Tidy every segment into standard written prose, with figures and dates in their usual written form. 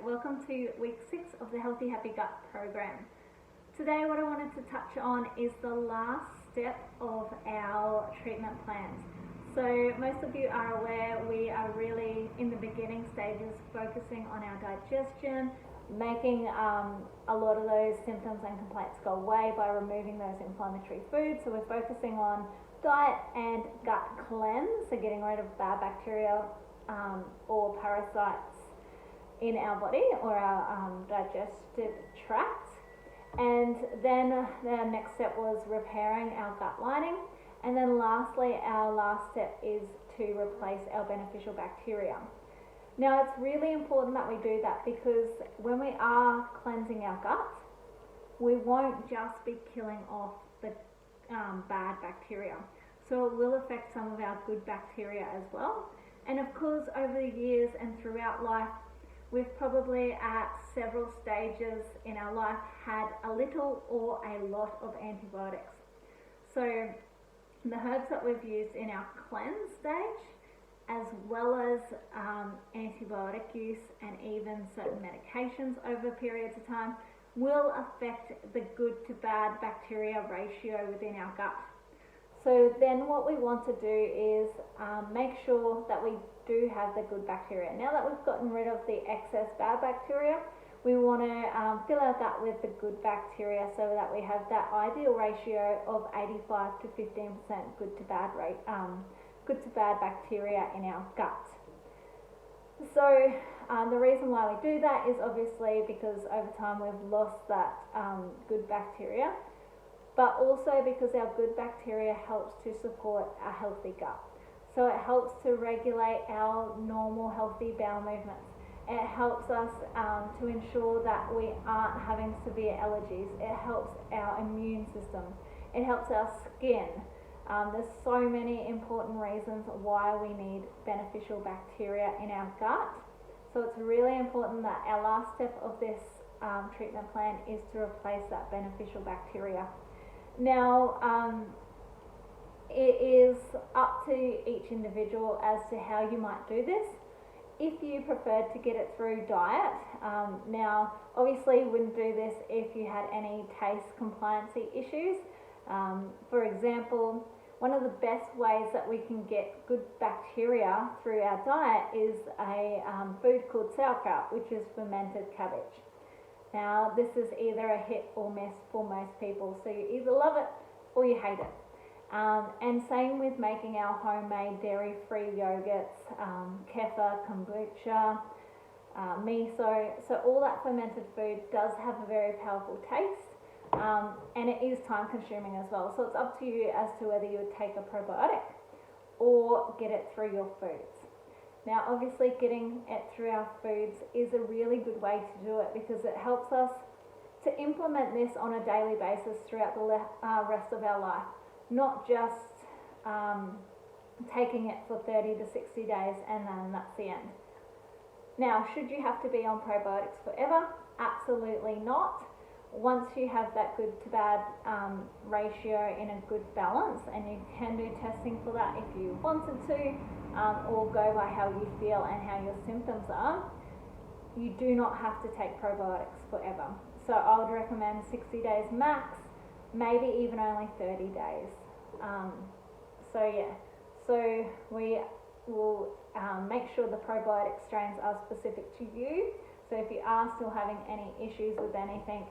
welcome to week 6 of the Healthy Happy Gut program. Today what I wanted to touch on is the last step of our treatment plans. So most of you are aware we are really in the beginning stages, focusing on our digestion, making a lot of those symptoms and complaints go away by removing those inflammatory foods. So we're focusing on diet and gut cleanse, so getting rid of bad bacteria or parasites in our body or our digestive tract. And then the next step was repairing our gut lining. And then lastly, our last step is to replace our beneficial bacteria. Now it's really important that we do that, because when we are cleansing our gut, we won't just be killing off the bad bacteria. So it will affect some of our good bacteria as well. And of course, over the years and throughout life, we've probably at several stages in our life had a little or a lot of antibiotics. So the herbs that we've used in our cleanse stage, as well as antibiotic use and even certain medications over periods of time, will affect the good to bad bacteria ratio within our gut. So then what we want to do is make sure that we do have the good bacteria. Now that we've gotten rid of the excess bad bacteria, we want to fill our gut with the good bacteria so that we have that ideal ratio of 85 to 15% good to bad bacteria in our gut. So the reason why we do that is obviously because over time we've lost that good bacteria, but also because our good bacteria helps to support a healthy gut. So it helps to regulate our normal healthy bowel movements. It helps us to ensure that we aren't having severe allergies. It helps our immune system. It helps our skin. There's so many important reasons why we need beneficial bacteria in our gut. So it's really important that our last step of this treatment plan is to replace that beneficial bacteria. Now, it is up to each individual as to how you might do this. If you preferred to get it through diet, now obviously you wouldn't do this if you had any taste compliancy issues. For example, one of the best ways that we can get good bacteria through our diet is a food called sauerkraut, which is fermented cabbage. Now this is either a hit or miss for most people, so you either love it or you hate it. And same with making our homemade dairy-free yogurts, kefir, kombucha, miso. So all that fermented food does have a very powerful taste, and it is time consuming as well. So it's up to you as to whether you would take a probiotic or get it through your foods. Now obviously getting it through our foods is a really good way to do it, because it helps us to implement this on a daily basis throughout the rest of our life. Not just taking it for 30 to 60 days and then that's the end. Now, should you have to be on probiotics forever? Absolutely not. Once you have that good to bad ratio in a good balance, and you can do testing for that if you wanted to, or go by how you feel and how your symptoms are, you do not have to take probiotics forever. So I would recommend 60 days max, maybe even only 30 days. So we will make sure the probiotic strains are specific to you. So if you are still having any issues with anything,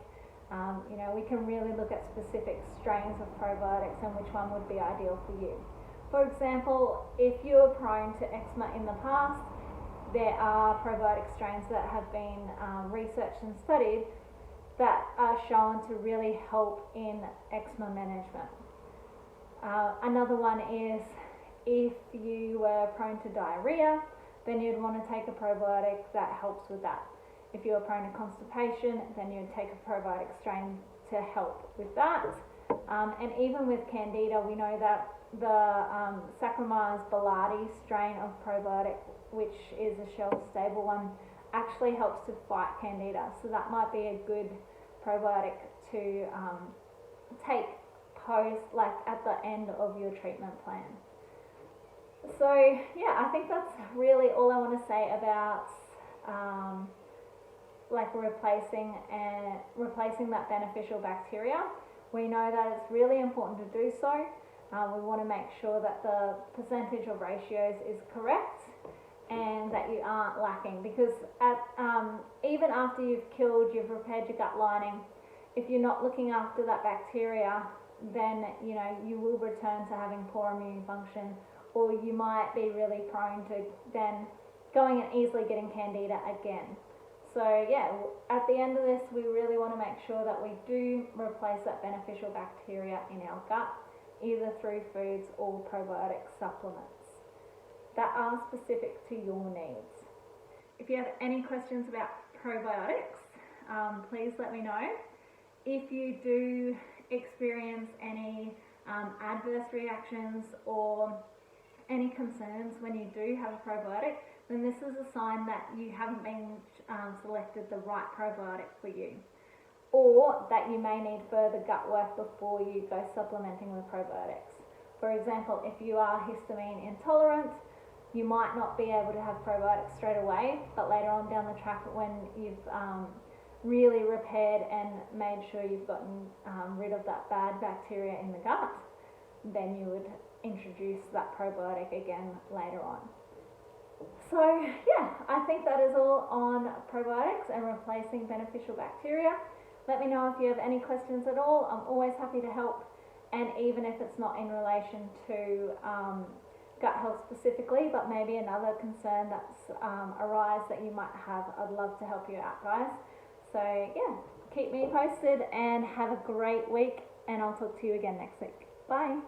we can really look at specific strains of probiotics and which one would be ideal for you. For example, if you're prone to eczema in the past, there are probiotic strains that have been researched and studied that are shown to really help in eczema management. Another one is if you were prone to diarrhea, then you'd want to take a probiotic that helps with that. If you were prone to constipation, then you'd take a probiotic strain to help with that. And even with Candida, we know that the Saccharomyces boulardii strain of probiotic, which is a shelf-stable one, actually helps to fight Candida. So that might be a good probiotic to take at the end of your treatment plan. So yeah, I think that's really all I want to say about like replacing that beneficial bacteria. We know that it's really important to do so. We want to make sure that the percentage of ratios is correct and that you aren't lacking, because even after you've repaired your gut lining, if you're not looking after that bacteria, then you will return to having poor immune function, or you might be really prone to then going and easily getting candida again. So yeah, at the end of this, we really want to make sure that we do replace that beneficial bacteria in our gut, either through foods or probiotic supplements that are specific to your needs. If you have any questions about probiotics, please let me know. If you do experience any adverse reactions or any concerns when you do have a probiotic, then this is a sign that you haven't been selected the right probiotic for you, or that you may need further gut work before you go supplementing with probiotics. For example, if you are histamine intolerant, you might not be able to have probiotics straight away, but later on down the track, when you've really repaired and made sure you've gotten rid of that bad bacteria in the gut, then you would introduce that probiotic again later on. So yeah, I think that is all on probiotics and replacing beneficial bacteria. Let me know if you have any questions at all. I'm always happy to help, and even if it's not in relation to gut health specifically, but maybe another concern that's arise that you might have, I'd love to help you out, guys. So yeah, keep me posted and have a great week, and I'll talk to you again next week. Bye.